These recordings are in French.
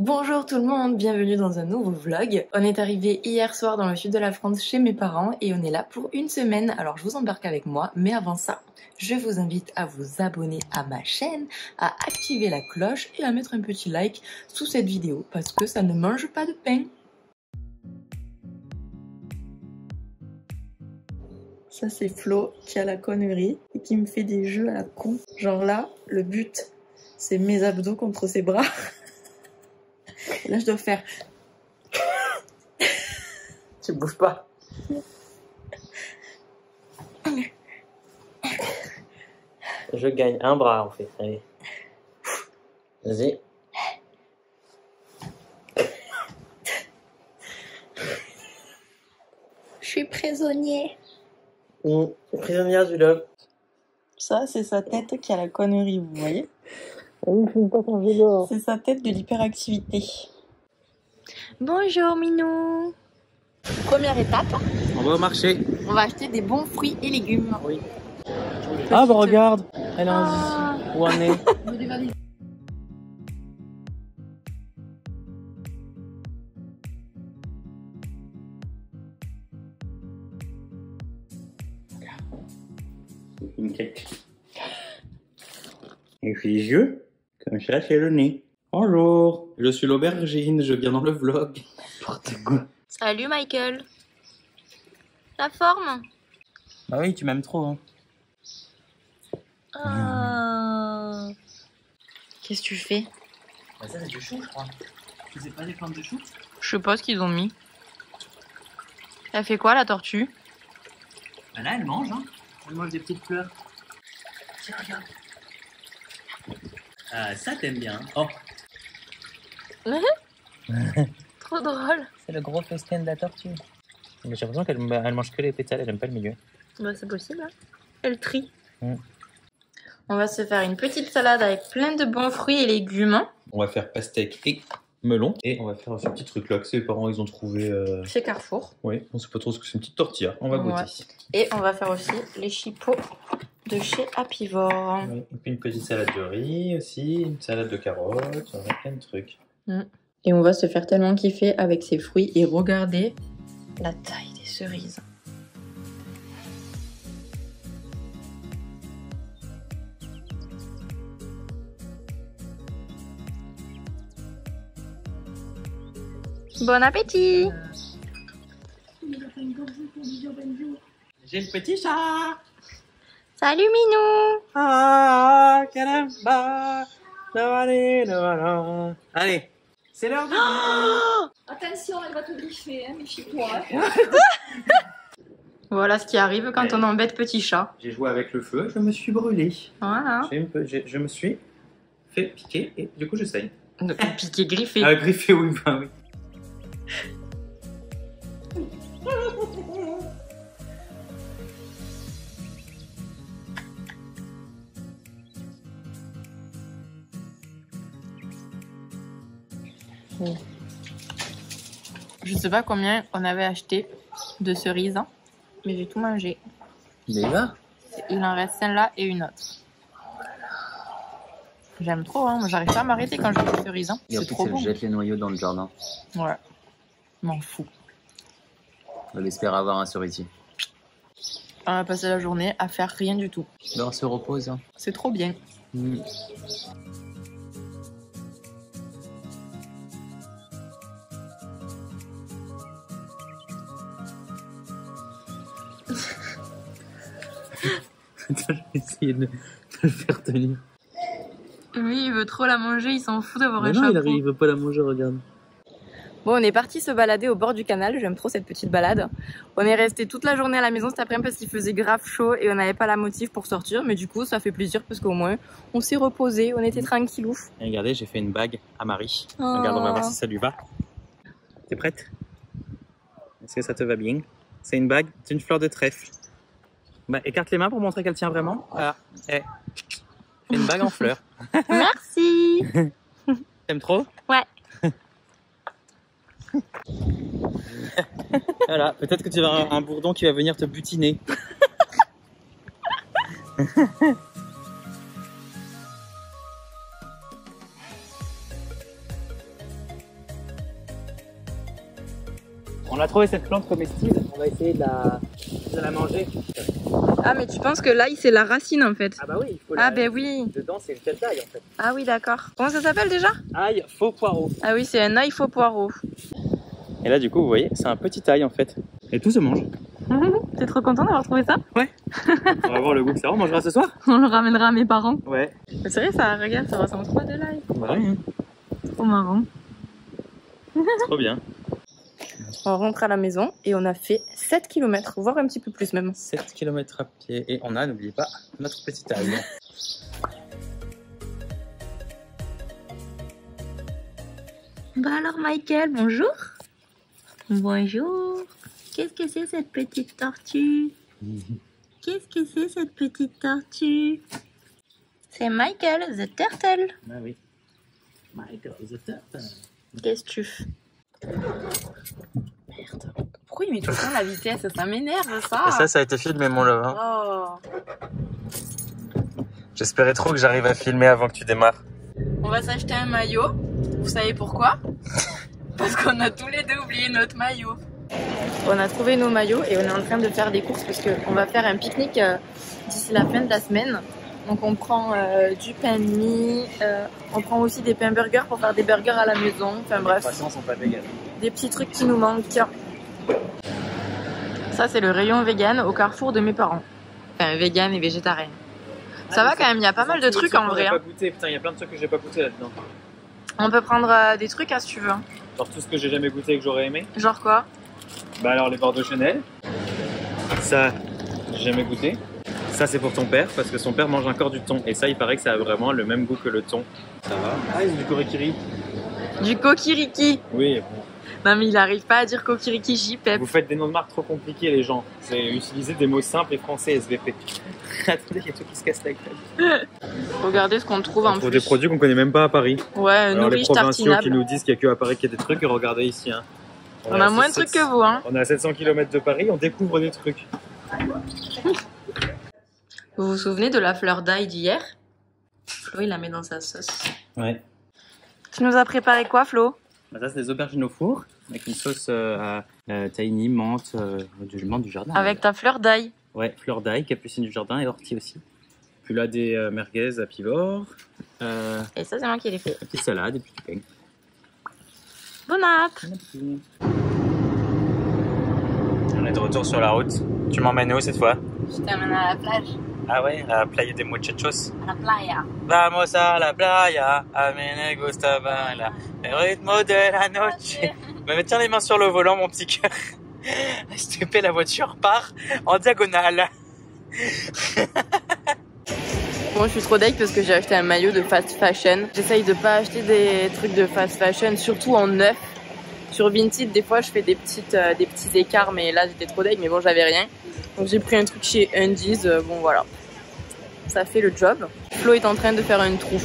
Bonjour tout le monde, bienvenue dans un nouveau vlog. On est arrivé hier soir dans le sud de la France chez mes parents et on est là pour une semaine. Alors je vous embarque avec moi, mais avant ça, je vous invite à vous abonner à ma chaîne, à activer la cloche et à mettre un petit like sous cette vidéo parce que ça ne mange pas de pain. Ça c'est Flo qui a la connerie et qui me fait des jeux à la con. Genre là, le but c'est mes abdos contre ses bras. Et là je dois faire... Tu bouges pas. Je gagne un bras en fait. Allez. Vas-y. Je suis prisonnier. Prisonnière du love. Ça c'est sa tête qui a la connerie, vous voyez? Oui, je ne pas ton vélo. C'est sa tête de l'hyperactivité. Bonjour Minou. Première étape, On va au marché. on va acheter des bons fruits et légumes. Oui. Ah bah regarde. Elle a un zizi. Où on est? Une tête. Et puis les yeux, comme ça c'est le nez. Bonjour, je suis l'aubergine, je viens dans le vlog. N'importe quoi. Salut Michael. La forme? Bah oui, tu m'aimes trop. Hein. Qu'est-ce que tu fais? Bah ça c'est du chou je crois. Tu sais pas des plantes de chou? Je sais pas ce qu'ils ont mis. Elle fait quoi la tortue? Bah là elle mange hein. Elle mange des petites fleurs. Tiens regarde. Ah ça t'aimes bien. Oh. Trop drôle. C'est le gros festin de la tortue. Mais j'ai l'impression qu'elle mange que les pétales, elle aime pas le milieu. Bah c'est possible, hein. Elle trie. Mm. On va se faire une petite salade avec plein de bons fruits et légumes. On va faire pastèque et melon. Et on va faire ce petit truc là que ses parents ils ont trouvé. Chez Carrefour. Oui, on sait pas trop ce que c'est, une petite tortilla. On va Ouais. goûter. Et on va faire aussi les chipots de chez Apivore. Oui. Et puis une petite salade de riz aussi, une salade de carottes, on a plein de trucs. Et on va se faire tellement kiffer avec ces fruits. Et regardez la taille des cerises. Bon appétit! J'ai le petit chat. Salut Minou! Ah, caramba. Allez, c'est l'heure de Attention, elle va te griffer, hein, méfie-toi. Voilà ce qui arrive quand on embête petit chat. J'ai joué avec le feu, je me suis brûlé. Voilà. Je me suis fait piquer et du coup je saigne. Piqué griffé. Ah, griffé, oui, bah oui. Je sais pas combien on avait acheté de cerises, hein, mais j'ai tout mangé. Déjà? Il en reste celle-là et une autre. J'aime trop, hein. Moi j'arrive pas à m'arrêter quand je fais des cerises. Hein. Et en C'est plus, trop elle bon. jette les noyaux dans le jardin. Ouais, m'en fous. On espère avoir un cerisier. On va passer la journée à faire rien du tout. Là, on se repose. Hein. C'est trop bien. J'ai essayé de le faire tenir. Lui, il veut trop la manger, il s'en fout d'avoir Mais un non, chapeau. il veut pas la manger, regarde. Bon, on est parti se balader au bord du canal, j'aime trop cette petite balade. On est resté toute la journée à la maison cet après-midi parce qu'il faisait grave chaud et on n'avait pas la motive pour sortir, mais du coup ça fait plaisir parce qu'au moins on s'est reposé, on était tranquillou. Et regardez, j'ai fait une bague à Marie. Oh. Regarde, on va voir si ça lui va. T'es prête? Est-ce que ça te va bien? C'est une bague, c'est une fleur de trèfle. Bah, écarte les mains pour montrer qu'elle tient vraiment. Voilà. C'est une bague en fleurs. Merci. T'aimes trop? Ouais. Voilà, peut-être que tu vas avoir un bourdon qui va venir te butiner. a trouvé cette plante comestible, on va essayer de la manger. Ah, mais tu penses que l'ail c'est la racine en fait? Ah bah oui, il faut Ah, ben oui. Dedans, c'est une tête d'ail en fait. Ah, oui, d'accord. Comment ça s'appelle déjà? Ail faux poireau. Ah, oui, c'est un ail faux poireau. Et là, du coup, vous voyez, c'est un petit ail en fait. Et tout se mange. T'es trop content d'avoir trouvé ça? Ouais. On va voir le goût que ça va. On mangera ce soir? On le ramènera à mes parents. Ouais. C'est vrai, ça, regarde, ça ressemble trop à de l'ail. Bah oui. Trop marrant. Trop bien. On rentre à la maison et on a fait 7 km, voire un petit peu plus même. 7 km à pied. Et on a, n'oubliez pas, notre petit ail. Bah alors Michael, bonjour. Bonjour. Qu'est-ce que c'est cette petite tortue? Qu'est-ce que c'est cette petite tortue? C'est Michael, the turtle. Ah oui. Michael the turtle. Qu'est-ce que tu fais? Merde. Pourquoi il met tout le temps la vitesse? Ça m'énerve ça. Ça a été filmé mon love. Hein. Oh. J'espérais trop que j'arrive à filmer avant que tu démarres. On va s'acheter un maillot. Vous savez pourquoi? Parce qu'on a tous les deux oublié notre maillot. On a trouvé nos maillots et on est en train de faire des courses parce qu'on va faire un pique-nique d'ici la fin de la semaine. Donc on prend du pain de mie, on prend aussi des pains burgers pour faire des burgers à la maison. Enfin bref, De toute façon, ils sont pas véganes. des petits trucs qui nous manquent. Ça c'est le rayon vegan au carrefour de mes parents. Enfin vegan et végétarien. Ça va quand même, il y a pas mal de trucs en vrai. Pas goûté. Putain, il y a plein de trucs que j'ai pas goûté là-dedans. On peut prendre des trucs si tu veux. Genre tout ce que j'ai jamais goûté et que j'aurais aimé. Genre quoi? Bah alors les Bordeaux Chanel. Ça, j'ai jamais goûté. Ça c'est pour ton père parce que son père mange encore du thon. Et ça il paraît que ça a vraiment le même goût que le thon. Ça va? Ah c'est du korikiri. Du kokiriki. Oui, bon. Non mais il arrive pas à dire kokiriki, j'y pep. Vous faites des noms de marques trop compliqués les gens. C'est utiliser des mots simples et français SVP. Attendez, il y a tout qui se casse la gueule. Regardez ce qu'on trouve en On trouve plus. des produits qu'on connaît même pas à Paris. Ouais, Alors les nourrice provinciaux tartinable. qui nous disent qu'il n'y a que à Paris qu'il y a des trucs, et regardez ici. Hein. On a moins de trucs que vous, hein. On est à 700 km de Paris, on découvre des trucs. Vous vous souvenez de la fleur d'ail d'hier? Flo, il la met dans sa sauce. Ouais. Tu nous as préparé quoi, Flo? Bah ça, c'est des aubergines au four, avec une sauce à tahini, menthe, du jardin. Avec ta fleur d'ail. Ouais, fleur d'ail, capucine du jardin et ortie aussi. Puis là, des merguez à pivot. Et ça, c'est moi qui l'ai fait. Une petite salade et puis du pain. Bon app. On est de retour sur la route. Tu m'emmènes où cette fois? Je t'amène à la plage. Ah ouais, à Playa de Muchachos. À la playa. Vamos a la playa, a mí me gusta bailar, el ritmo de la noche. Me tiens les mains sur le volant, mon petit cœur. S'il te plaît, la voiture part en diagonale. Bon, je suis trop deg parce que j'ai acheté un maillot de fast fashion. J'essaye de pas acheter des trucs de fast fashion, surtout en neuf. Sur Vinted, des fois, je fais des petits écarts, mais là, j'étais trop deg, mais bon, j'avais rien. Donc, j'ai pris un truc chez Undies, bon, voilà. Ça fait le job. Flo est en train de faire une trou.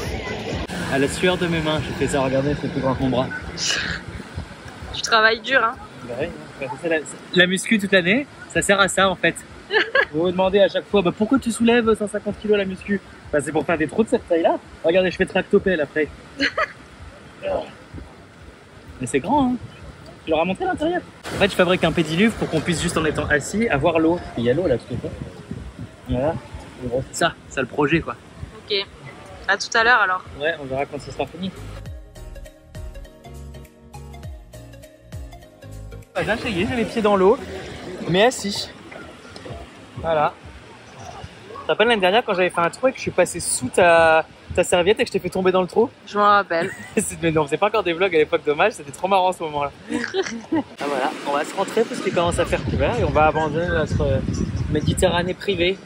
À la sueur de mes mains, je fais ça, regardez, c'est plus grand que mon bras. Tu travailles dur, hein. Bah oui, la muscu toute l'année, ça sert à ça en fait. Vous vous demandez à chaque fois, bah, pourquoi tu soulèves 150 kg la muscu? Bah, c'est pour faire des trous de cette taille-là. Regardez, je fais tractopelle après. Mais c'est grand, hein. Tu leur as montré l'intérieur? En fait, je fabrique un pédiluve pour qu'on puisse juste en étant assis avoir l'eau. Il y a l'eau là, tout à fait. Voilà. Ça le projet quoi. Ok. À tout à l'heure alors. Ouais, on verra quand ce sera fini. Là, ça y est, j'ai les pieds dans l'eau, mais assis. Voilà. Tu te rappelles l'année dernière quand j'avais fait un trou et que je suis passé sous ta serviette et que je t'ai fait tomber dans le trou? Je m'en rappelle. Mais non, c'est pas encore des vlogs à l'époque, dommage, c'était trop marrant ce moment-là. Ah voilà, on va se rentrer parce qu'il commence à faire couvert et on va abandonner notre Méditerranée privée.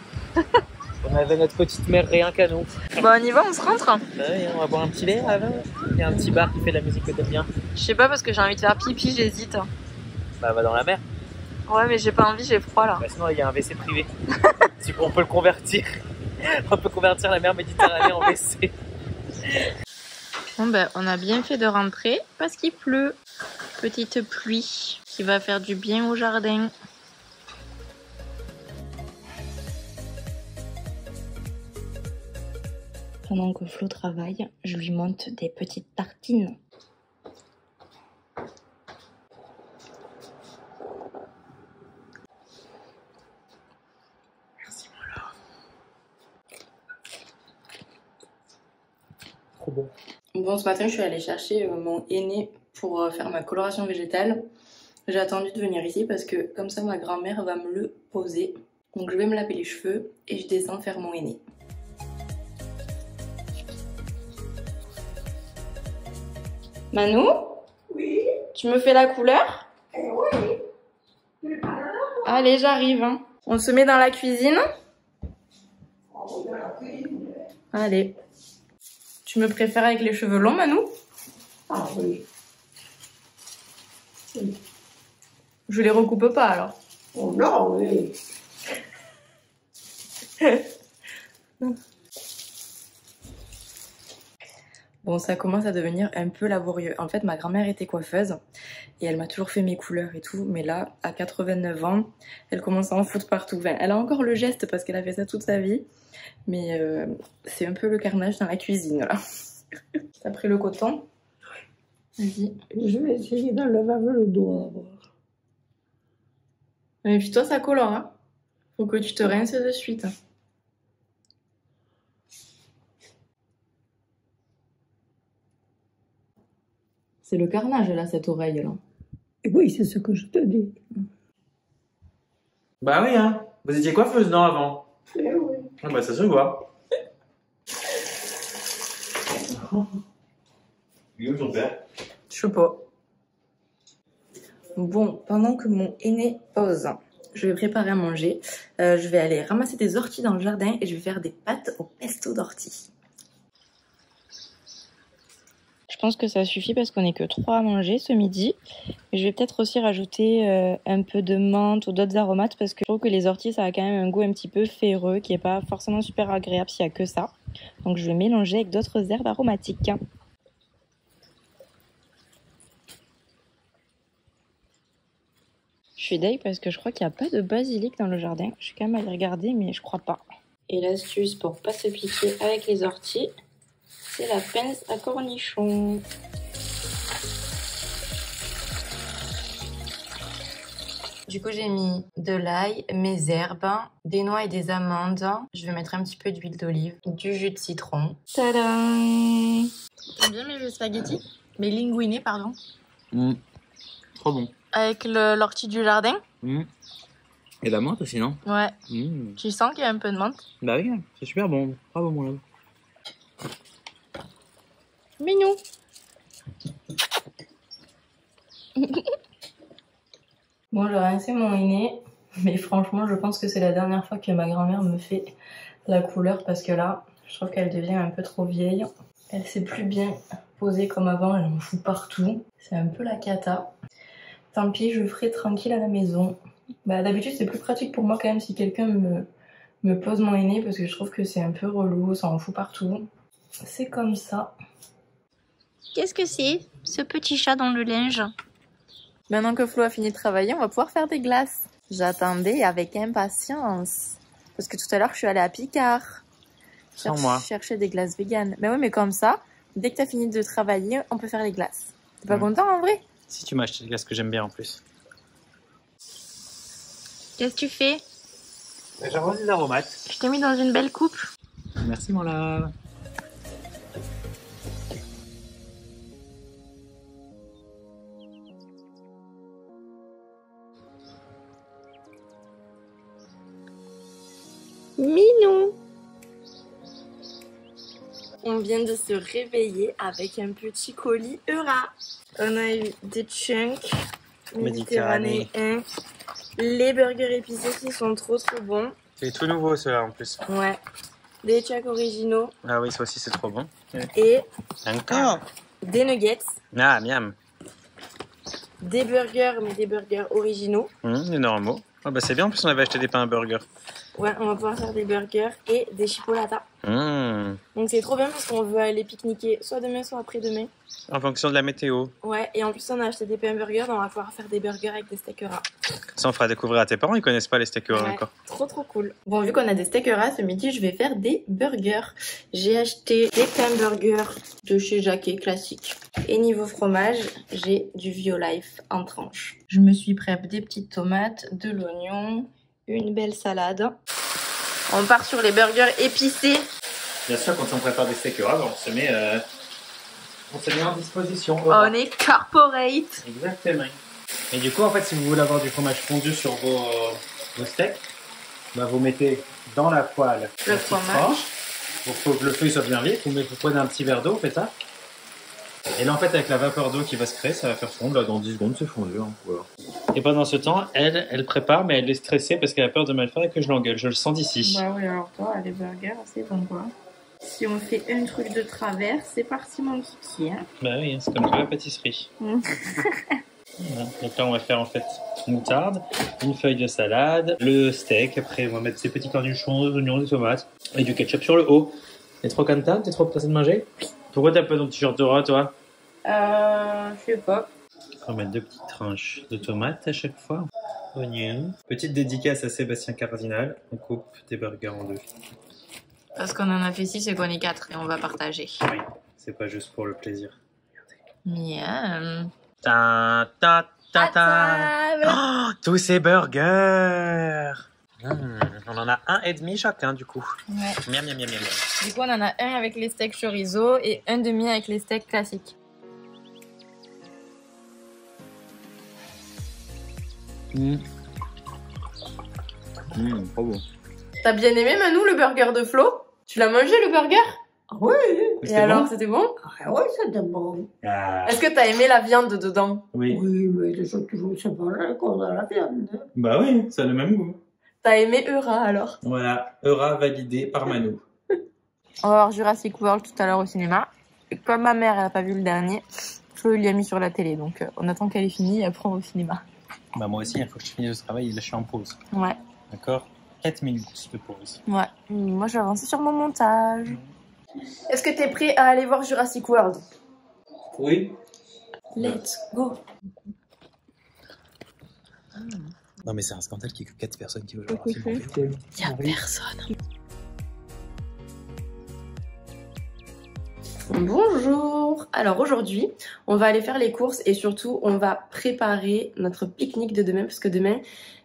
On avait notre petite mer rien qu'à nous. Bon, on y va, on se rentre? Bah oui, on va boire un petit lait avant. Il y a un petit bar qui fait de la musique que t'aimes bien. Je sais pas parce que j'ai envie de faire pipi, j'hésite. Bah va dans la mer. Ouais, mais j'ai pas envie, j'ai froid là. Bah sinon il y a un WC privé. On peut le convertir. On peut convertir la mer Méditerranée en WC. Bon ben, on a bien fait de rentrer parce qu'il pleut. Petite pluie qui va faire du bien au jardin. Pendant que Flo travaille, je lui monte des petites tartines. Trop bon. Bon, ce matin, je suis allée chercher mon henné pour faire ma coloration végétale. J'ai attendu de venir ici parce que comme ça, ma grand-mère va me le poser. Donc je vais me laver les cheveux et je descends faire mon henné. Manou? Oui, Tu me fais la couleur? oui. Allez, j'arrive. Hein. On se met dans la cuisine? Allez. Tu me préfères avec les cheveux longs, Manou? Ah oui. Je les recoupe pas alors. Oh non, oui. Bon, ça commence à devenir un peu laborieux. En fait, ma grand-mère était coiffeuse et elle m'a toujours fait mes couleurs et tout. Mais là, à 89 ans, elle commence à en foutre partout. Enfin, elle a encore le geste parce qu'elle a fait ça toute sa vie. Mais c'est un peu le carnage dans la cuisine, là. T'as pris le coton? Vas-y. Je vais essayer dans le lavabo le doigt. Mais puis toi, ça colore, hein. Faut que tu te rinces de suite. C'est le carnage, là, cette oreille, là. Oui, c'est ce que je te dis. Bah oui, hein. Vous étiez coiffeuse, non, avant? Eh oui. Ah bah ça se voit. Il est où ton père? Je sais pas. Bon, pendant que mon aîné pose, je vais préparer à manger. Je vais aller ramasser des orties dans le jardin et je vais faire des pâtes au pesto d'ortie. Je pense que ça suffit parce qu'on n'est que 3 à manger ce midi. Je vais peut-être aussi rajouter un peu de menthe ou d'autres aromates parce que je trouve que les orties ça a quand même un goût un petit peu ferreux qui n'est pas forcément super agréable s'il n'y a que ça. Donc je vais mélanger avec d'autres herbes aromatiques. Je suis deg parce que je crois qu'il n'y a pas de basilic dans le jardin. Je suis quand même allée regarder mais je crois pas. Et l'astuce pour pas se piquer avec les orties, c'est la pince à cornichons. Du coup, j'ai mis de l'ail, mes herbes, des noix et des amandes. Je vais mettre un petit peu d'huile d'olive, du jus de citron. Tadam! T'aimes bien mes spaghettis? Mes linguinés, pardon. Trop bon. Avec l'ortie du jardin? Et la menthe aussi, non? Ouais. Tu sens qu'il y a un peu de menthe? Bah oui, c'est super bon. Bravo, mon love. Mignon. Bon, j'ai rincé mon henné, mais franchement, je pense que c'est la dernière fois que ma grand-mère me fait la couleur parce que là, je trouve qu'elle devient un peu trop vieille. Elle sait plus bien poser comme avant, elle en fout partout. C'est un peu la cata. Tant pis, je ferai tranquille à la maison. Bah, d'habitude, c'est plus pratique pour moi quand même si quelqu'un me pose mon henné parce que je trouve que c'est un peu relou, ça en fout partout. C'est comme ça. Qu'est-ce que c'est, ce petit chat dans le linge? Maintenant que Flo a fini de travailler, on va pouvoir faire des glaces. J'attendais avec impatience. Parce que tout à l'heure, je suis allée à Picard. Sans moi. Chercher des glaces véganes. Mais oui, mais comme ça, dès que tu as fini de travailler, on peut faire les glaces. T'es pas content en vrai? Si tu m'as acheté des glaces que j'aime bien en plus. Qu'est-ce que tu fais? J'arrose des aromates. Je t'ai mis dans une belle coupe. Merci, mon love. Minou. On vient de se réveiller avec un petit colis Eura. On a eu des chunks méditerranéens, les burgers épicés qui sont trop bons. C'est tout nouveau, ceux-là, en plus. Ouais. Des chunks originaux. Ah oui, ça aussi, c'est trop bon. Et Encore. des nuggets. Ah, miam. Des burgers, mais des burgers originaux. Les normaux. Ah bah c'est bien, en plus on avait acheté des pains à burger. Ouais, on va pouvoir faire des burgers et des chipolatas. Donc c'est trop bien parce qu'on veut aller pique-niquer soit demain, soit après-demain. En fonction de la météo. Ouais, et en plus on a acheté des pains burgers, donc on va pouvoir faire des burgers avec des steaks Eura. Ça on fera découvrir à tes parents, ils connaissent pas les steaks Eura encore. Trop cool. Bon, vu qu'on a des steaks Eura, ce midi je vais faire des burgers. J'ai acheté des pains burgers de chez Jacquet, classique. Et niveau fromage, j'ai du Violife en tranches. Je me suis prep des petites tomates, de l'oignon, une belle salade. On part sur les burgers épicés. Bien sûr, quand on prépare des steaks Eura, on se met en disposition. On est corporate. Exactement. Et du coup, en fait, si vous voulez avoir du fromage fondu sur vos steaks, bah, vous mettez dans la poêle Le la petite fromage. tranche. Il faut que le feu soit bien vif. Vous prenez un petit verre d'eau, vous faites ça. Et là, en fait, avec la vapeur d'eau qui va se créer, ça va faire fondre. Là, dans 10 secondes, c'est fondu. Hein. Voilà. Et pendant ce temps, elle prépare, mais elle est stressée parce qu'elle a peur de mal faire et que je l'engueule. Je le sens d'ici. Bah oui, alors toi, les burgers, c'est bon quoi. Si on fait un truc de travers, c'est parti mon kiki. Hein. Bah oui, c'est comme la pâtisserie. Voilà. Donc là, on va faire en fait moutarde, une feuille de salade, le steak. Après, on va mettre ces petits cornichons, des oignons, des tomates et du ketchup sur le haut. T'es trop contente? T'es trop pressée de manger? Pourquoi t'as pas ton t-shirt Eura, toi? Je sais pas. On va mettre 2 petites tranches de tomates à chaque fois. Oignons. Petite dédicace à Sébastien Cardinal. On coupe des burgers en 2. Parce qu'on en a fait 6 et qu'on est 4 et on va partager. Oui, c'est pas juste pour le plaisir. Miam. Ta ta ta ta. Oh, tous ces burgers. On en a 1,5 chacun du coup. Ouais. Miam miam miam miam. Du coup, on en a un avec les steaks chorizo et un demi avec les steaks classiques. Trop bon. T'as bien aimé Manou le burger de Flo? Tu l'as mangé le burger? Ah oui, Et alors, c'était bon? ah oui, c'était bon. Ah, Est-ce que t'as aimé la viande dedans? oui. Oui, mais les autres toujours c'est pareil qu'on a la viande. Hein. Bah oui, ça a le même goût. T'as aimé Eura alors? Voilà, Eura validé par Manu. On va voir Jurassic World tout à l'heure au cinéma. Et comme ma mère, elle a pas vu le dernier, Flo il l'a mis sur la télé. Donc on attend qu'elle ait fini et après on va au cinéma. Bah moi aussi, il faut que je finisse le travail et là je suis en pause. Ouais, D'accord? 4 minutes de pause. ouais. Moi je vais avancer sur mon montage. Est-ce que t'es prêt à aller voir Jurassic World? Oui. Let's go. Non mais c'est un scandale qu'il y ait que 4 personnes qui veulent voir un film en VO. Y a personne. Bonjour. Alors aujourd'hui, on va aller faire les courses et surtout, on va préparer notre pique-nique de demain parce que demain,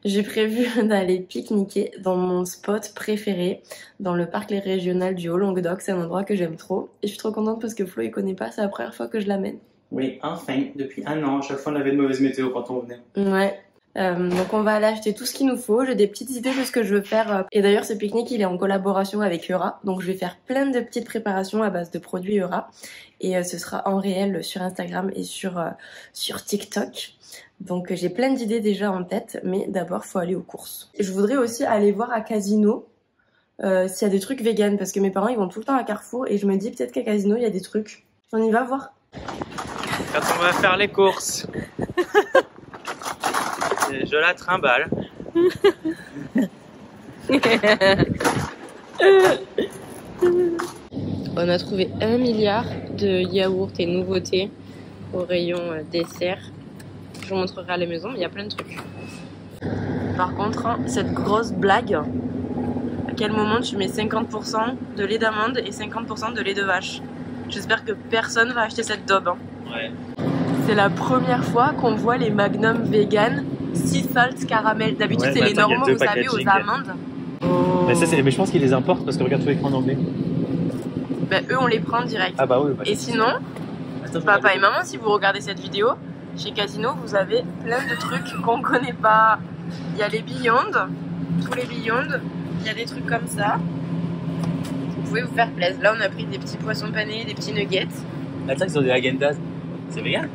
j'ai prévu d'aller pique-niquer dans mon spot préféré, dans le parc régional du Haut-Languedoc. C'est un endroit que j'aime trop et je suis trop contente parce que Flo il connaît pas, c'est la première fois que je l'amène. Oui, enfin, depuis 1 an, à chaque fois on avait de mauvaises météo quand on venait. Ouais. Donc on va aller acheter tout ce qu'il nous faut. J'ai des petites idées de ce que je veux faire. Et d'ailleurs ce pique-nique il est en collaboration avec Eura. Donc je vais faire plein de petites préparations à base de produits Eura. Et ce sera en réel sur Instagram et sur TikTok. Donc j'ai plein d'idées déjà en tête. Mais d'abord faut aller aux courses. Je voudrais aussi aller voir à Casino s'il y a des trucs vegan. Parce que mes parents ils vont tout le temps à Carrefour. Et je me dis peut-être qu'à Casino il y a des trucs. On y va voir. Quand on va faire les courses. Je la trimballe. On a trouvé 1 milliard de yaourts et nouveautés au rayon dessert. Je vous montrerai à la maison, mais il y a plein de trucs. Par contre, hein, cette grosse blague, à quel moment tu mets 50% de lait d'amande et 50% de lait de vache? J'espère que personne va acheter cette daube. Hein. Ouais. C'est la première fois qu'on voit les Magnum vegan sea salt caramel. D'habitude, Ouais, c'est bah les attends, il y a normaux, deux vous savez, aux packaging. amandes. Mais, mais je pense qu'ils les importent parce que regarde tous les écrans en anglais. Ben, eux, on les prend direct. Ah bah oui. Bah, Et sinon, attends, papa et maman, si vous regardez cette vidéo, chez Casino, vous avez plein de trucs qu'on connaît pas. Il y a les Beyond, tous les Beyond, il y a des trucs comme ça. Vous pouvez vous faire plaisir. Là, on a pris des petits poissons panés, des petits nuggets. Attends, ils ont des Häagen-Dazs. C'est vegan?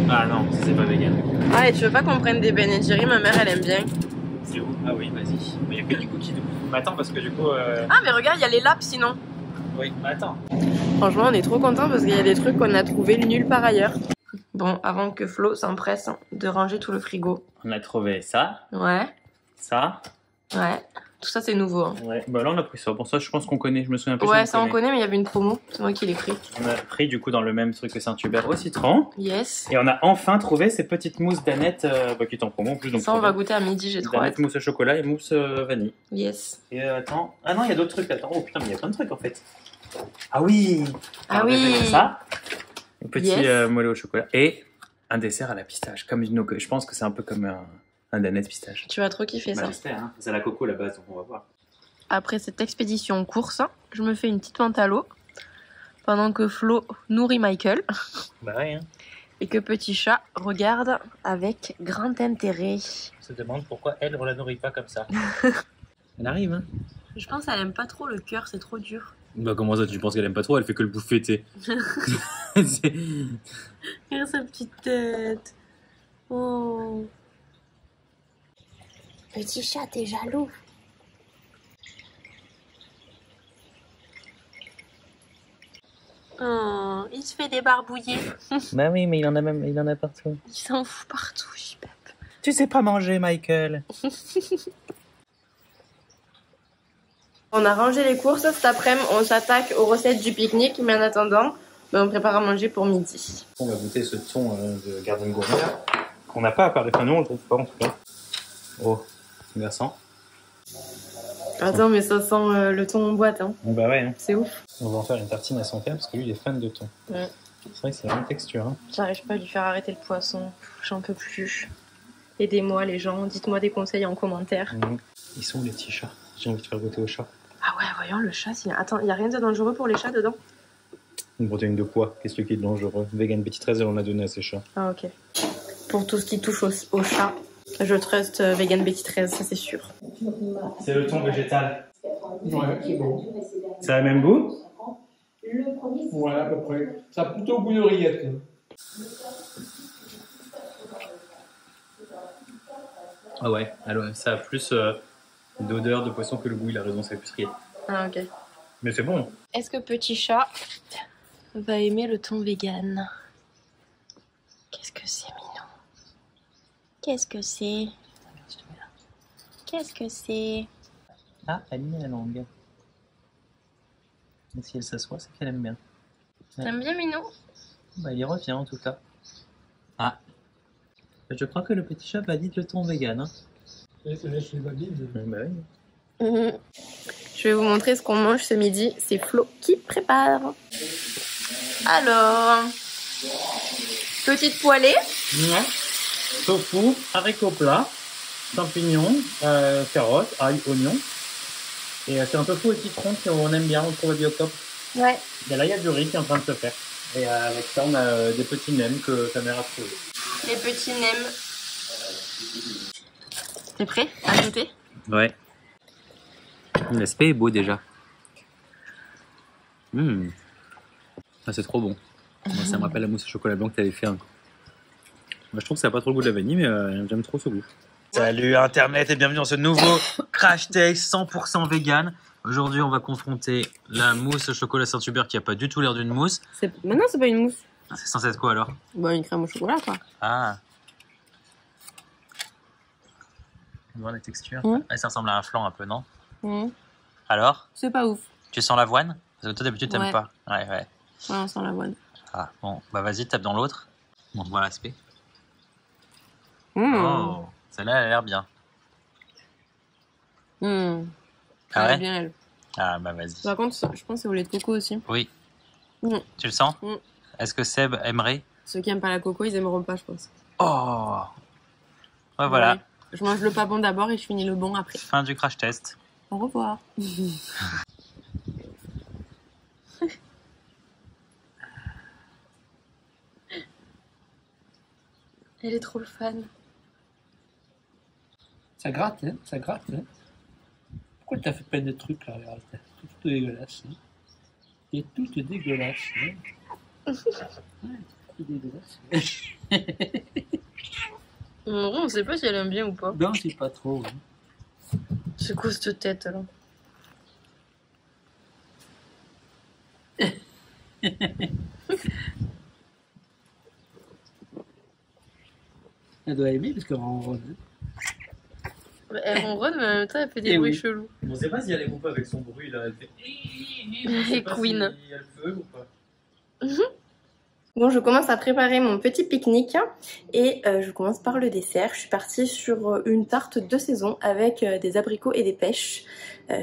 Ah non, c'est pas vegan. Ah, et tu veux pas qu'on prenne des Ben & Jerry? Ma mère, elle aime bien. C'est où? Ah oui, vas-y. Mais il y a que du cookie. Mais attends, parce que du coup... Ah, mais regarde, il y a les laps sinon. Oui, mais attends. Franchement, on est trop contents parce qu'il y a des trucs qu'on a trouvés nulle part ailleurs. Bon, avant que Flo s'empresse de ranger tout le frigo. On a trouvé ça, Ouais, ça. ouais. Tout ça, c'est nouveau. Hein. Ouais. Bah là, on a pris ça. Bon, ça, je pense qu'on connaît. Je me souviens pas. Ouais, ça on connaît, mais il y avait une promo. C'est moi qui l'ai pris. On a pris du coup dans le même truc que Saint-Hubert au citron. Yes. Et on a enfin trouvé ces petites mousses d'Annette qui est en promo en plus. Donc Ça, on va goûter à midi, j'ai trop hâte. D'Annette mousse au chocolat et mousse vanille. Yes. Et attends. Ah non, il y a d'autres trucs. Attends. Oh putain, mais il y a plein de trucs en fait. Ah oui. Ah Alors, oui. ça. Un petit Yes. mollet au chocolat. Et un dessert à la pistache. Comme une... Je pense que c'est un peu comme un d'Annette pistache. Tu vas trop kiffer Bah, ça. j'espère, hein. C'est à la coco la base, donc on va voir. Après cette expédition course, je me fais une petite menthe à l'eau pendant que Flo nourrit Michael. Bah ouais, hein. Et que Petit Chat regarde avec grand intérêt. On se demande pourquoi elle, on la nourrit pas comme ça. Elle arrive, hein. Je pense qu'elle aime pas trop le cœur, c'est trop dur. Bah comment ça, tu penses qu'elle aime pas trop? Elle fait que le bouffer, tu sais. Regarde sa petite tête. Oh. Petit Chat, t'es jaloux. Oh, il se fait débarbouiller. Bah oui, mais il en a partout. Il s'en fout partout, Chipep. Tu sais pas manger, Michael. On a rangé les courses cet après-midi, on s'attaque aux recettes du pique-nique, mais en attendant, on prépare à manger pour midi. On va goûter ce thon de Garden Gourmet là, qu'on n'a pas à part les nous on le trouve pas en tout cas. Oh, versant. Attends, mais ça sent le thon en boîte, hein. Bah ouais, hein. C'est ouf. On va en faire une tartine à son père parce que lui il est fan de thon. Ouais. C'est vrai que c'est la même texture. Hein. J'arrive pas à lui faire arrêter le poisson, j'en peux plus. Aidez-moi les gens, dites-moi des conseils en commentaire. Ils sont où les petits chats? J'ai envie de faire goûter au chat. Ah ouais, voyons le chat. Attends, il y a rien de dangereux pour les chats dedans? Une protéine de poids, qu'est-ce qui est dangereux? Vegan Petit 13, elle en a donné à ses chats. Ah ok. Pour tout ce qui touche au chat, je trust Vegan Betty 13, ça c'est sûr. C'est le thon végétal. Ouais, c'est bon. Ça a le même goût? Ouais, à peu près. Ça a plutôt goût de rillettes. Ah ouais, alors ça a plus d'odeur de poisson que le goût, il a raison, c'est plus rillette. Ah ok. Mais c'est bon. Est-ce que Petit Chat va aimer le thon vegan? Qu'est-ce que c'est mignon? Qu'est-ce que c'est? Qu'est-ce que c'est? Ah, elle met la langue. Et si elle s'assoit, c'est qu'elle aime bien. T'aimes bien Minou? Bah, il y revient en tout cas. Ah. Je crois que le petit chat valide le thon vegan. Hein. Je les valide. Bah oui. Je vais vous montrer ce qu'on mange ce midi. C'est Flo qui prépare. Alors, petite poêlée. Ouais. Tofu, haricots plats, champignons, carottes, ail, oignons. Et c'est un tofu au citron qu'on aime bien, on le trouve à Biocop. Ouais. Et là, il y a du riz qui est en train de se faire. Et avec ça, on a des petits nems que ta mère a trouvés. Les petits nems. T'es prêt à goûter? Ouais. L'aspect est beau déjà. Ah, c'est trop bon. Moi, ça me rappelle la mousse au chocolat blanc que tu avais fait. Hein. Moi, je trouve que ça n'a pas trop le goût de la vanille, mais j'aime trop ce goût. Salut Internet et bienvenue dans ce nouveau Crash Taste 100% vegan. Aujourd'hui, on va confronter la mousse au chocolat Saint-Hubert qui n'a pas du tout l'air d'une mousse. Mais non, c'est pas une mousse. C'est censé être quoi alors? Bah, une crème au chocolat, quoi. Ah. On voit la texture. Ouais. Ça ressemble à un flan un peu, non? Mmh. Alors? C'est pas ouf. Tu sens l'avoine? Parce que toi d'habitude t'aimes Ouais. pas. Ouais. Ouais, on sent l'avoine. Ah bon, bah vas-y, tape dans l'autre. On voit l'aspect. Mmh. Oh, celle-là elle a l'air bien. Mmh. Ah Elle est ouais? bien, elle. Ah bah vas-y. Par contre, je pense que c'est au lait de coco aussi. Oui. Mmh. Tu le sens? Mm. Est-ce que Seb aimerait? Ceux qui aiment pas la coco, ils aimeront pas, je pense. Oh. Ouais, voilà. Ouais. Je mange le pas bon d'abord et je finis le bon après. Fin du crash test. Au revoir. Elle est trop fan. Ça gratte, hein? Ça gratte, hein? Pourquoi t'as fait plein de trucs là? Regarde, tout dégueulasse. Hein? Et tout dégueulasse. Hein? Ouais, tout dégueulasse. On sait pas si elle aime bien ou pas. Non, c'est pas trop. Hein? C'est quoi cette tête alors? Elle doit aimer parce qu'elle ronronne. Elle ronronne, mais en même temps, elle fait des Eh bruits oui. chelous. On sait pas si elle est ou pas avec son bruit là. Elle fait. Et Queen. Si elle veut ou pas. Bon, je commence à préparer mon petit pique-nique et je commence par le dessert. Je suis partie sur une tarte de saison avec des abricots et des pêches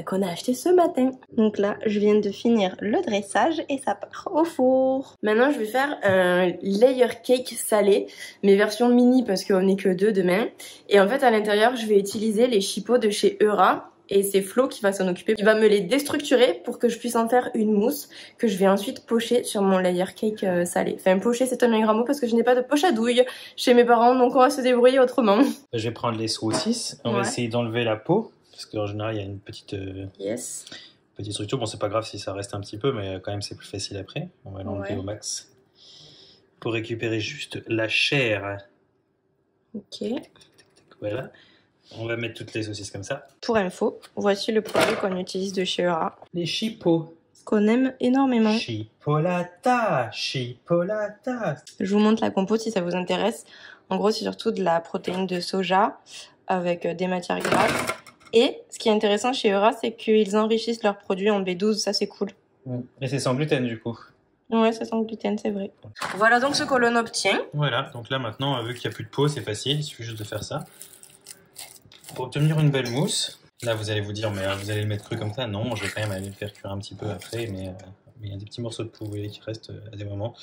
qu'on a acheté ce matin. Donc là, je viens de finir le dressage et ça part au four. Maintenant, je vais faire un layer cake salé, mais version mini parce qu'on n'est que deux demain. Et en fait, à l'intérieur, je vais utiliser les chipots de chez Eura. et c'est Flo qui va s'en occuper. Il va me les déstructurer pour que je puisse en faire une mousse que je vais ensuite pocher sur mon layer cake salé. Enfin pocher c'est un grand mot parce que je n'ai pas de poche à douille chez mes parents donc on va se débrouiller autrement. Je vais prendre les saucisses, on va essayer d'enlever la peau parce qu'en général il y a une petite, petite structure. Bon c'est pas grave si ça reste un petit peu mais quand même c'est plus facile après. On va l'enlever au max pour récupérer juste la chair. Ok. Voilà. On va mettre toutes les saucisses comme ça. Pour info, voici le produit qu'on utilise de chez Eura. Les chipots. Qu'on aime énormément. Chipolata, chipolata. Je vous montre la compote si ça vous intéresse. En gros, c'est surtout de la protéine de soja avec des matières grasses. Et ce qui est intéressant chez Eura, c'est qu'ils enrichissent leurs produits en B12. Ça, c'est cool. Et c'est sans gluten du coup. Ouais, ça sent gluten, c'est vrai. Voilà donc ce que l'on obtient. Voilà, donc là maintenant, vu qu'il n'y a plus de peau, c'est facile. Il suffit juste de faire ça. Pour obtenir une belle mousse, là vous allez vous dire, mais vous allez le mettre cru comme ça. Non, je vais quand même aller le faire cuire un petit peu après, mais il y a des petits morceaux de peau qui restent à des moments.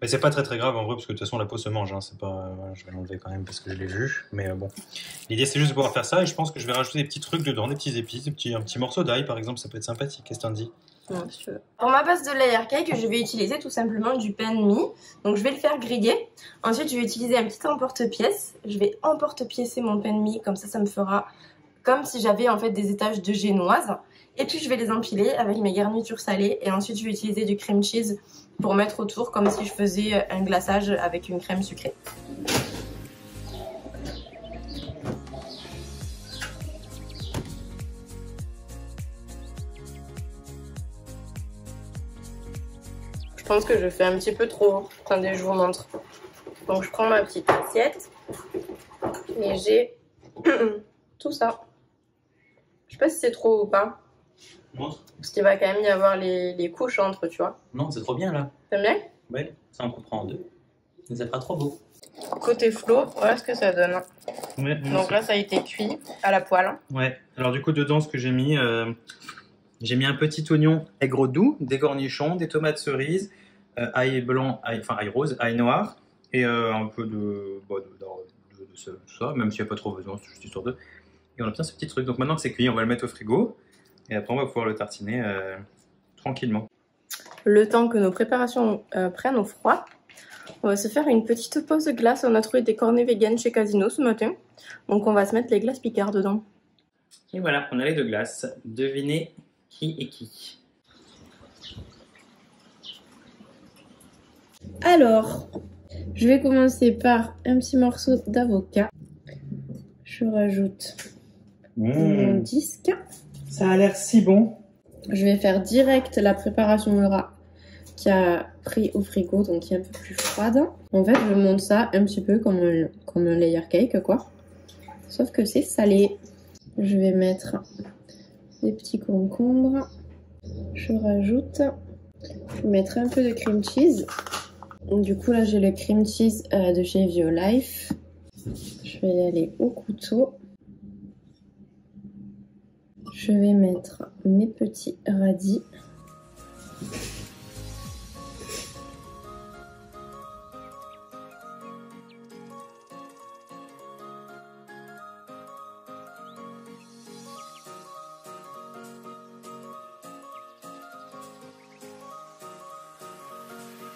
Mais c'est pas très grave en vrai, parce que de toute façon la peau se mange. Hein, c'est pas, voilà, je vais l'enlever quand même parce que je l'ai vu. Mais bon, l'idée c'est juste de pouvoir faire ça et je pense que je vais rajouter des petits trucs dedans, des petits épices, un petit morceau d'ail par exemple, ça peut être sympathique. Qu'est-ce que t'en dis? Pour ma base de layer cake, je vais utiliser tout simplement du pain de mie. Donc je vais le faire griller. Ensuite, je vais utiliser un petit emporte-pièce. Je vais emporte-piècer mon pain de mie, comme ça me fera comme si j'avais en fait des étages de génoise. Et puis je vais les empiler avec mes garnitures salées. Et ensuite, je vais utiliser du cream cheese pour mettre autour, comme si je faisais un glaçage avec une crème sucrée. Je pense que je fais un petit peu trop. Attendez, je vous montre. Donc je prends ma petite assiette et j'ai tout ça. Je sais pas si c'est trop ou pas. Montre. Parce qu'il va quand même y avoir les couches entre, tu vois. Non, c'est trop bien là. T'aimes bien? Ouais, ça on coupera en deux. Mais ça fera trop beau. Côté Flo, voilà ce que ça donne. Ouais, donc là, ça a été cuit à la poêle. Ouais, alors du coup, dedans, ce que j'ai mis un petit oignon aigre doux, des cornichons, des tomates cerises, ail blanc, ail rose, ail noir, et un peu de ça, même s'il n'y a pas trop besoin, c'est juste histoire de... Et on obtient ce petit truc. Donc maintenant que c'est cuit, on va le mettre au frigo, et après on va pouvoir le tartiner tranquillement. Le temps que nos préparations prennent au froid, on va se faire une petite pause de glace. On a trouvé des cornets vegan chez Casino ce matin, donc on va se mettre les glaces Picard dedans. Et voilà, on a les deux glaces. Devinez qui est qui. Alors, je vais commencer par un petit morceau d'avocat. Je rajoute mon disque. Ça a l'air si bon. Je vais faire direct la préparation Eura qui a pris au frigo, donc qui est un peu plus froide. En fait, je monte ça un petit peu comme un layer cake, quoi. Sauf que c'est salé. Je vais mettre des petits concombres. Je rajoute. Je vais mettre un peu de cream cheese. Du coup, là, j'ai le cream cheese de chez Violife. Je vais y aller au couteau. Je vais mettre mes petits radis.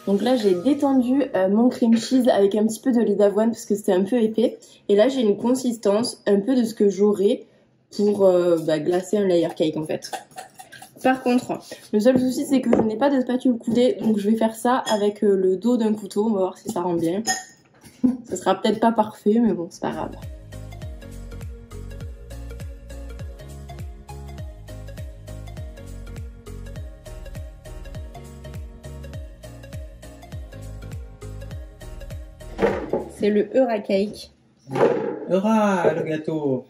Donc là j'ai détendu mon cream cheese avec un petit peu de lait d'avoine parce que c'était un peu épais. Et là j'ai une consistance un peu de ce que j'aurais pour glacer un layer cake en fait. Par contre, le seul souci c'est que je n'ai pas de spatule coudée, donc je vais faire ça avec le dos d'un couteau, on va voir si ça rend bien. Ça sera peut-être pas parfait mais bon c'est pas grave. C'est le Eura Cake. Eura, le gâteau.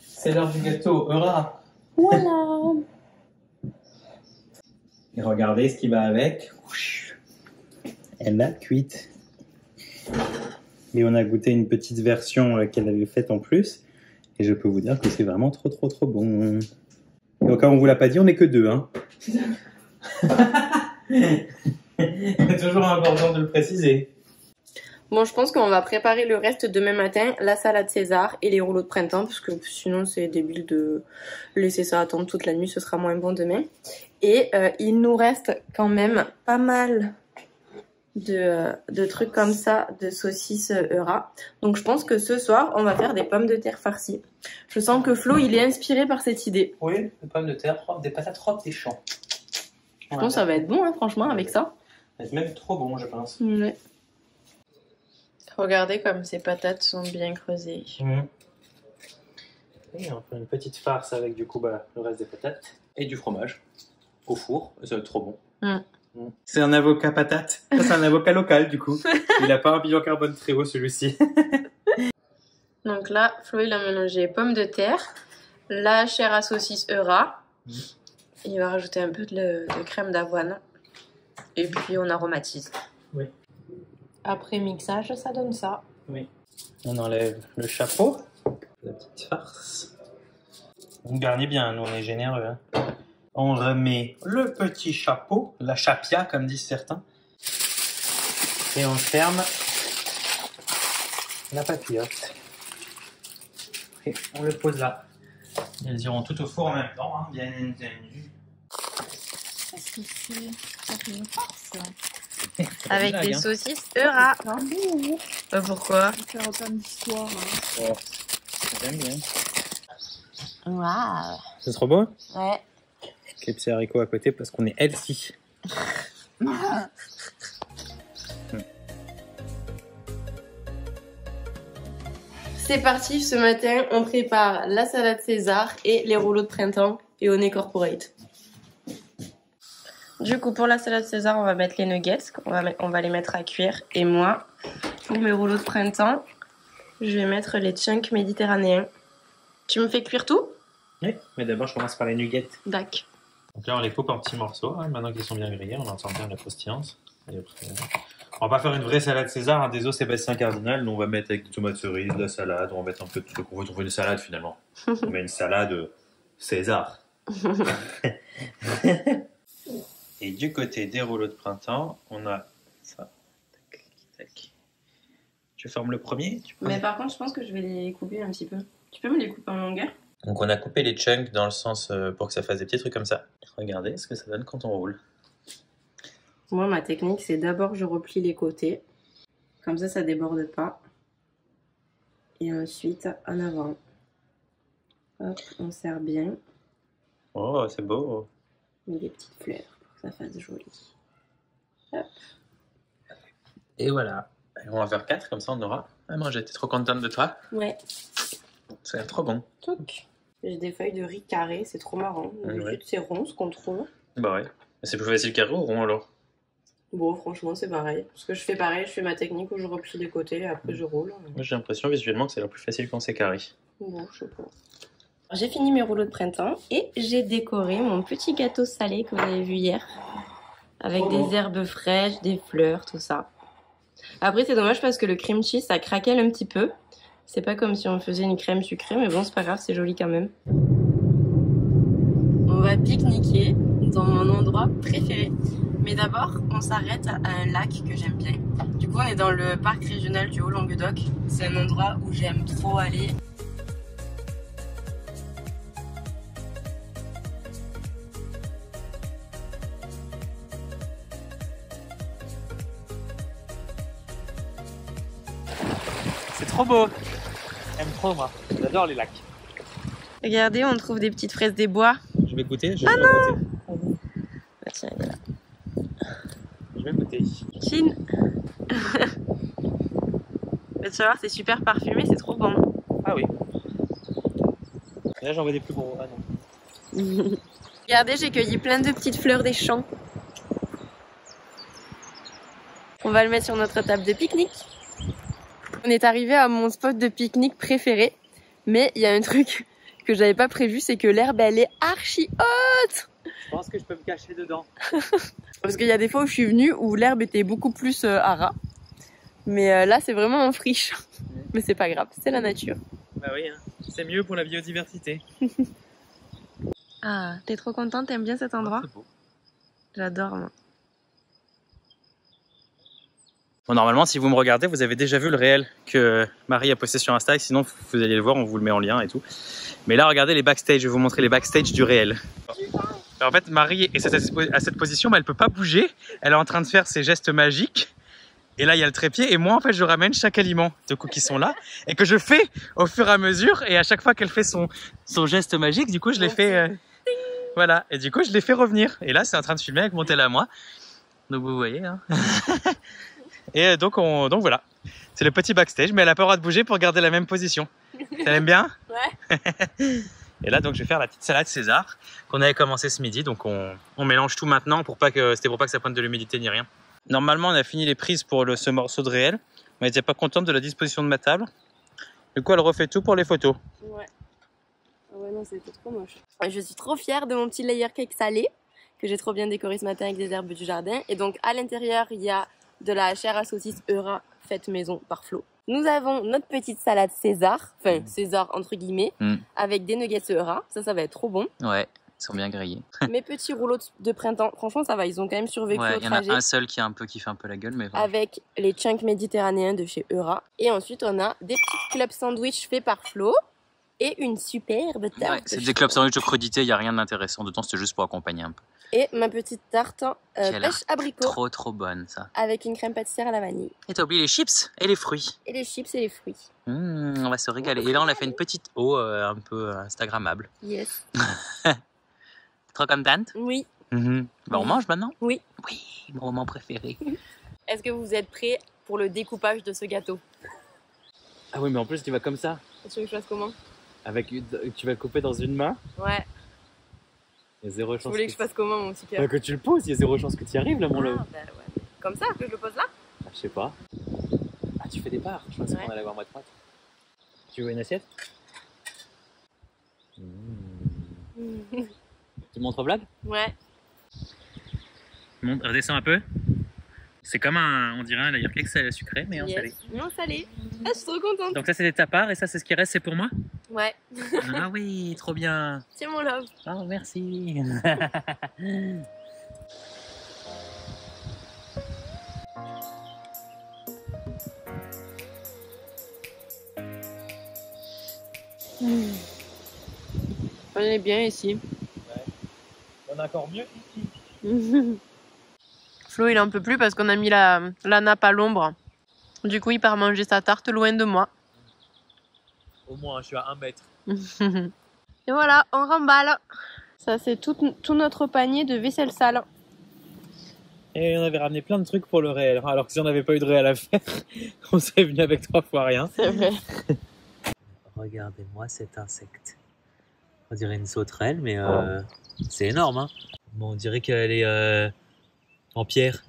C'est l'heure du gâteau, Eura. Voilà. Et regardez ce qui va avec. Elle a cuite. Et on a goûté une petite version qu'elle avait faite en plus. Et je peux vous dire que c'est vraiment trop bon. Et au cas où on vous l'a pas dit, on n'est que deux. Hein. C'est toujours important de le préciser. Bon, je pense qu'on va préparer le reste demain matin, la salade César et les rouleaux de printemps, parce que sinon c'est débile de laisser ça attendre toute la nuit, ce sera moins bon demain. Et il nous reste quand même pas mal de trucs comme ça, de saucisses Eura. Donc je pense que ce soir, on va faire des pommes de terre farcies. Je sens que Flo, il est inspiré par cette idée. Oui, des pommes de terre, des patates propres des champs. Je pense que ça va être bon, hein, franchement, avec ça. Ça va être même trop bon, je pense. Ouais. Regardez comme ces patates sont bien creusées. Et on fait une petite farce avec du coup le reste des patates et du fromage au four. Ça va être trop bon. C'est un avocat patate. Ça, c'est un avocat local du coup. Il n'a pas un bilan carbone très haut celui-ci. Donc là, Flo il a mélangé pommes de terre, la chair à saucisse Eura. Il va rajouter un peu de crème d'avoine. Et puis on aromatise. Oui. Après mixage, ça donne ça. Oui. On enlève le chapeau. La petite farce. On garnit bien, nous on est généreux. Hein. On remet le petit chapeau, la chapia comme disent certains. Et on ferme la papillote. Et on le pose là. Elles iront tout au four en même temps, hein, bien entendu. Parce que ça fait une farce. Avec blague, des hein. saucisses Eura. C'est un goût. Pourquoi? Faire autant d'histoire. Hein. Oh, j'aime bien. Waouh. C'est trop beau? Ouais. Les petits haricots à côté parce qu'on est healthy. C'est parti, ce matin, on prépare la salade César et les rouleaux de printemps et on est corporate. Du coup, pour la salade César, on va mettre les nuggets, on va les mettre à cuire. Et moi, pour mes rouleaux de printemps, je vais mettre les chunks méditerranéens. Tu me fais cuire tout? Oui, mais d'abord je commence par les nuggets. D'accord. Donc là on les coupe en petits morceaux, hein. Maintenant qu'ils sont bien grillés, on entend bien la croustillance. Et après, on va pas faire une vraie salade César, hein. Des os Sébastien Cardinal, nous on va mettre avec des tomates cerises, de la salade, on va mettre un peu de trucs, on va trouver une salade finalement. On met une salade César. Et du côté des rouleaux de printemps, on a ça. Tac, tac. Tu formes le premier? Mais par contre, je pense que je vais les couper un petit peu. Tu peux me les couper en longueur? Donc on a coupé les chunks dans le sens pour que ça fasse des petits trucs comme ça. Regardez ce que ça donne quand on roule. Moi, ma technique, c'est d'abord je replie les côtés. Comme ça déborde pas. Et ensuite, en avant. Hop, on serre bien. Oh, c'est beau. Met des petites fleurs pour que ça fasse joli. Hop. Et voilà. Et on va faire 4, comme ça on aura à manger. T'es trop contente de toi? Ouais. Ça a l'air trop bon. Touc. J'ai des feuilles de riz carré, c'est trop marrant. D'habitude, c'est rond ce qu'on trouve. Bah ouais. Mais c'est plus facile carré ou rond alors? Bon, franchement, c'est pareil. Parce que je fais pareil, je fais ma technique où je replie les côtés et après je roule. Moi j'ai l'impression visuellement que c'est la plus facile quand c'est carré. Bon, je sais pas. J'ai fini mes rouleaux de printemps et j'ai décoré mon petit gâteau salé que vous avez vu hier. Avec des herbes fraîches, des fleurs, tout ça. Après, c'est dommage parce que le cream cheese, ça craquelle un petit peu. C'est pas comme si on faisait une crème sucrée, mais bon, c'est pas grave, c'est joli quand même. On va pique-niquer dans mon endroit préféré. Mais d'abord, on s'arrête à un lac que j'aime bien. Du coup, on est dans le parc régional du Haut-Languedoc. C'est un endroit où j'aime trop aller. C'est trop beau. J'aime trop moi. J'adore les lacs. Regardez, on trouve des petites fraises des bois. Je vais goûter. Ah non. Bah tiens, elle est là. Je vais goûter. Chine. Tu vas voir, c'est super parfumé, c'est trop bon. Ah oui. Et là j'en vois des plus gros. Ah non. Regardez, j'ai cueilli plein de petites fleurs des champs. On va le mettre sur notre table de pique-nique. On est arrivé à mon spot de pique-nique préféré. Mais il y a un truc que j'avais pas prévu, c'est que l'herbe elle est archi haute. Je pense que je peux me cacher dedans. Parce qu'il y a des fois où je suis venue où l'herbe était beaucoup plus à ras. Mais là c'est vraiment en friche. Mais c'est pas grave, c'est la nature. Bah oui, hein. C'est mieux pour la biodiversité. Ah, t'es trop contente, t'aimes bien cet endroit? C'est beau. J'adore moi. Bon, normalement, si vous me regardez, vous avez déjà vu le réel que Marie a posté sur Insta. Sinon, vous allez le voir, on vous le met en lien et tout. Mais là, regardez les backstage. Je vais vous montrer les backstage du réel. Alors, en fait, Marie est à cette position, mais elle peut pas bouger. Elle est en train de faire ses gestes magiques. Et là, il y a le trépied. Et moi, en fait, je ramène chaque aliment de coups qui sont là et que je fais au fur et à mesure. Et à chaque fois qu'elle fait son geste magique, du coup, je les fais. Voilà. Et du coup, je les fais revenir. Et là, c'est en train de filmer avec mon tel à moi. Donc, vous voyez. Hein. Et donc voilà. C'est le petit backstage, mais elle a pas le droit de bouger pour garder la même position. Ça l'aime bien? Ouais. Et là, donc, je vais faire la petite salade César qu'on avait commencé ce midi. Donc, on mélange tout maintenant c'était pour pas que ça prenne de l'humidité ni rien. Normalement, on a fini les prises pour ce morceau de réel. On n'était pas contente de la disposition de ma table. Du coup, elle refait tout pour les photos. Ouais. Ouais, non, c'était trop moche. Je suis trop fière de mon petit layer cake salé que j'ai trop bien décoré ce matin avec des herbes du jardin. Et donc, à l'intérieur, il y a de la chair à saucisse Eura faite maison par Flo. Nous avons notre petite salade César, enfin César entre guillemets, avec des nuggets Eura. Ça va être trop bon. Ouais, ils sont bien grillés. Mes petits rouleaux de printemps, franchement, ça va. Ils ont quand même survécu au trajet. Il y en a un seul qui fait un peu la gueule, mais voilà. Avec les chunks méditerranéens de chez Eura. Et ensuite, on a des petits clubs sandwich faits par Flo. Et une superbe tarte. Ouais, c'est des clubs sandwich de crudité, il n'y a rien d'intéressant dedans, c'était juste pour accompagner un peu. Et ma petite tarte pêche abricot. Trop bonne ça. Avec une crème pâtissière à la vanille. Et t'as oublié les chips et les fruits. Et les chips et les fruits. On va se régaler. Et là, on a fait une petite eau un peu instagrammable. Yes. Trop contente? Oui. Bah, on mange maintenant? Oui. Oui, mon moment préféré. Est-ce que vous êtes prêts pour le découpage de ce gâteau? Ah oui, mais en plus, tu vas comme ça. Tu veux que je fasse comment? Tu vas le couper dans une main. Ouais. Il y a zéro chance. Tu voulais que je fasse comment, mon petit cœur? Que tu le poses, il y a zéro chance que tu y arrives là, mon love. Bah ouais. Comme ça, que je le pose là? Je sais pas. Ah, tu fais des parts. Je pensais qu'on allait avoir moite-moite. Tu veux une assiette? Tu montres au vlog? Ouais. Montre, redescends un peu. C'est comme on dirait un layer cake sucré, mais en salé. Non, salé. Ah, je suis trop contente. Donc ça, c'est ta part et ça, c'est ce qui reste, c'est pour moi? Ouais. Ah oui, trop bien. Tiens, mon love. Oh, merci. On est bien ici. Ouais. On a encore mieux ici. Flo, il en peut plus parce qu'on a mis la nappe à l'ombre. Du coup, il part manger sa tarte loin de moi. Au moins, je suis à 1 mètre. Et voilà, on remballe. Ça, c'est tout notre panier de vaisselle sale. Et on avait ramené plein de trucs pour le réel. Alors que si on n'avait pas eu de réel à faire, on serait venu avec 3 fois rien. C'est vrai. Regardez-moi cet insecte. On dirait une sauterelle, mais c'est énorme. Hein. Bon, on dirait qu'elle est en pierre.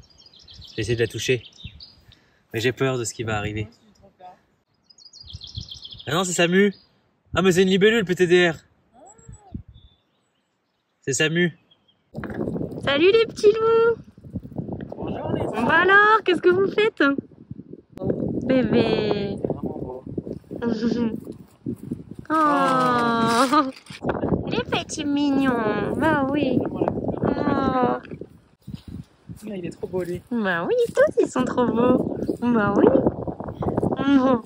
J'ai essayé de la toucher. Mais j'ai peur de ce qui va arriver. Ah non, c'est Samu. Ah, mais c'est une libellule PTDR. C'est Samu. Salut les petits loups. Bonjour les Bah alors, qu'est-ce que vous faites? Bébé. Oh. Les petits mignons. Bah oui. Oh. Il est trop beau lui. Bah oui, tous ils sont trop beaux. Bah oui. Oh.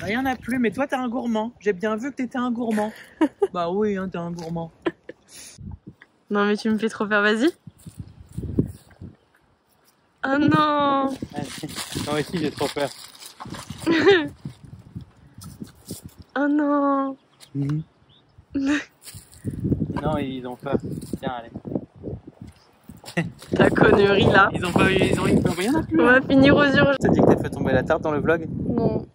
Bah, il y en a plus, mais toi t'es un gourmand. J'ai bien vu que t'étais un gourmand. Bah oui, hein, t'es un gourmand. Non mais tu me fais trop peur, vas-y. Oh non. Moi aussi j'ai trop peur. Oh non. Non, ils ont peur. Tiens, allez. Ta connerie là. Ils ont pas eu, il y en a plus. On va finir aux urgences. T'as dit que t'as fait tomber la tarte dans le vlog? Non.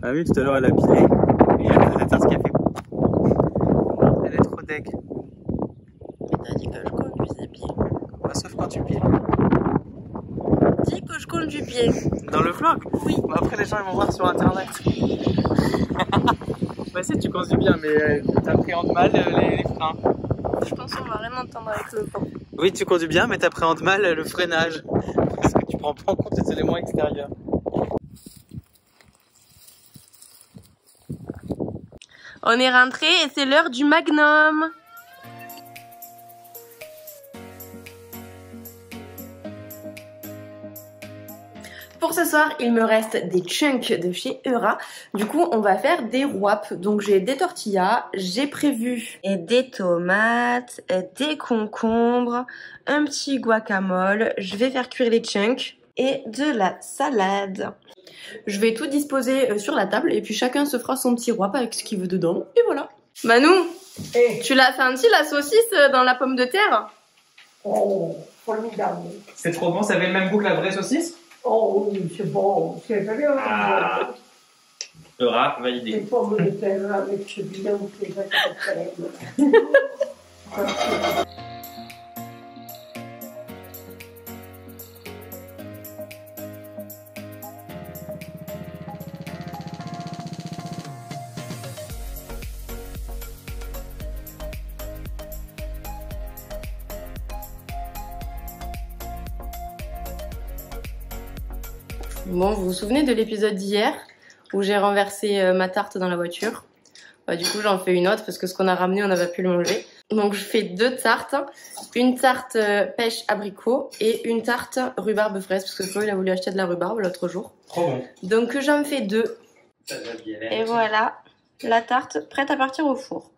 Ah oui, tout à l'heure elle a pilé. Et elle faisait faire ce café. Elle est trop deg. T'as dit que je conduisais bien. Bah, sauf quand tu piles. Dis que je conduis bien. Dans le vlog? Oui. Bah, après les gens ils vont voir sur internet. Bah si, tu conduis bien, mais t'appréhendes mal les freins. Je pense qu'on va rien entendre avec le vent. Oui, tu conduis bien, mais t'appréhendes mal le freinage. Parce que tu prends pas en compte les éléments extérieurs. On est rentré et c'est l'heure du Magnum. Pour ce soir, il me reste des chunks de chez Eura. Du coup, on va faire des wraps. Donc j'ai des tortillas, j'ai prévu des tomates, des concombres, un petit guacamole. Je vais faire cuire les chunks et de la salade. Je vais tout disposer sur la table et puis chacun se fera son petit wrap avec ce qu'il veut dedans. Et voilà. Manu, tu l'as senti la saucisse dans la pomme de terre? Oh, formidable. C'est trop bon, ça avait le même goût que la vraie saucisse? Oh oui, c'est bon, c'est vraiment Ah. Eura, validé. des pommes de terre avec ce bidon qui est Bon, vous vous souvenez de l'épisode d'hier où j'ai renversé ma tarte dans la voiture? Bah, du coup, j'en fais une autre parce que ce qu'on a ramené, on n'a pas pu le manger. Donc, je fais 2 tartes. Une tarte pêche abricot et une tarte rhubarbe fraise parce que Flo, il a voulu acheter de la rhubarbe l'autre jour. Trop bon. Donc, j'en fais 2. Ça va bien. Et voilà, la tarte prête à partir au four.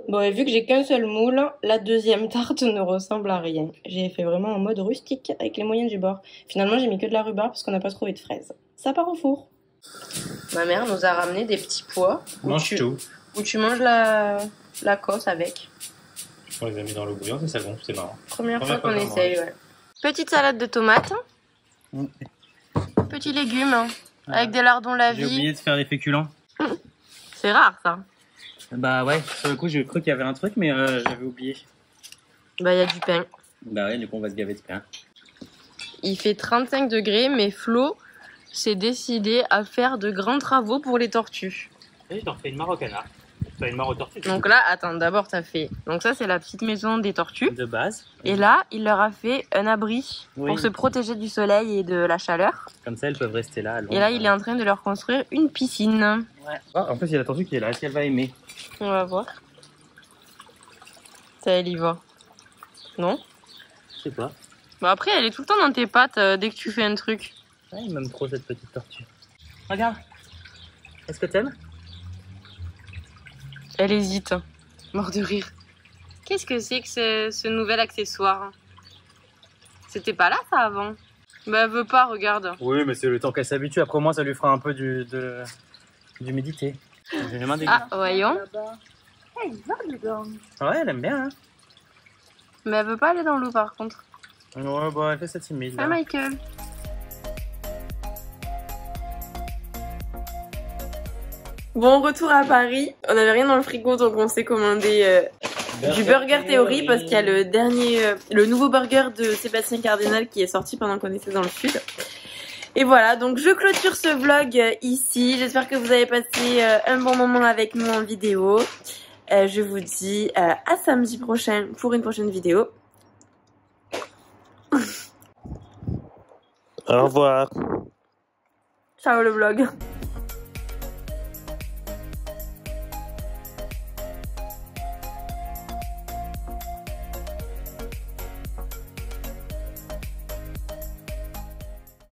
Bon, et vu que j'ai qu'un seul moule, la deuxième tarte ne ressemble à rien. J'ai fait vraiment en mode rustique avec les moyens du bord. Finalement, j'ai mis que de la rhubarbe parce qu'on n'a pas trouvé de fraises. Ça part au four. Ma mère nous a ramené des petits pois. Mange tout. Où tu manges la cosse avec. On les a mis dans l'eau bouillante et c'est bon, c'est marrant. Première fois qu'on essaye, ouais. Petite salade de tomates. Petits légumes avec des lardons J'ai lavis. oublié de faire les féculents. C'est rare, ça. Bah ouais, sur le coup j'ai cru qu'il y avait un truc mais j'avais oublié. Bah, il y a du pain. Bah ouais, du coup on va se gaver de pain. Il fait 35 degrés, mais Flo s'est décidé à faire de grands travaux pour les tortues. Et je t'en fais une mare au canard. Enfin, une mare aux tortues. Donc là, attends, d'abord t'as fait... Donc ça, c'est la petite maison des tortues. De base. Et là, il leur a fait un abri Oui. pour se protéger du soleil et de la chaleur. Comme ça elles peuvent rester là. Et là, il est en train de leur construire une piscine. Ouais. Ah, en plus il y a la tortue qui est là, est-ce qu'elle va aimer? On va voir. Ça, elle y va. Non? Je sais pas. Bon, après, elle est tout le temps dans tes pattes dès que tu fais un truc. Ouais, il m'aime trop cette petite tortue. Regarde. Est-ce que t'aimes? Elle hésite. Mort de rire. Qu'est-ce que c'est que ce nouvel accessoire? C'était pas là, ça, avant? Bah, elle veut pas, regarde. Oui, mais c'est le temps qu'elle s'habitue. Après moi, ça lui fera un peu d'humidité. J'ai les mains dégueu. Ah, voyons. Elle va dedans. Ouais, elle aime bien. Hein. Mais elle veut pas aller dans l'eau, par contre. Ouais, bah elle fait sa timide. Ah, là. Michael. Bon, retour à Paris. On avait rien dans le frigo, donc on s'est commandé du Burger Theory parce qu'il y a le nouveau burger de Sébastien Cardinal qui est sorti pendant qu'on était dans le sud. Et voilà, donc je clôture ce vlog ici. J'espère que vous avez passé un bon moment avec nous en vidéo. Je vous dis à samedi prochain pour une prochaine vidéo. Au revoir. Ciao le vlog.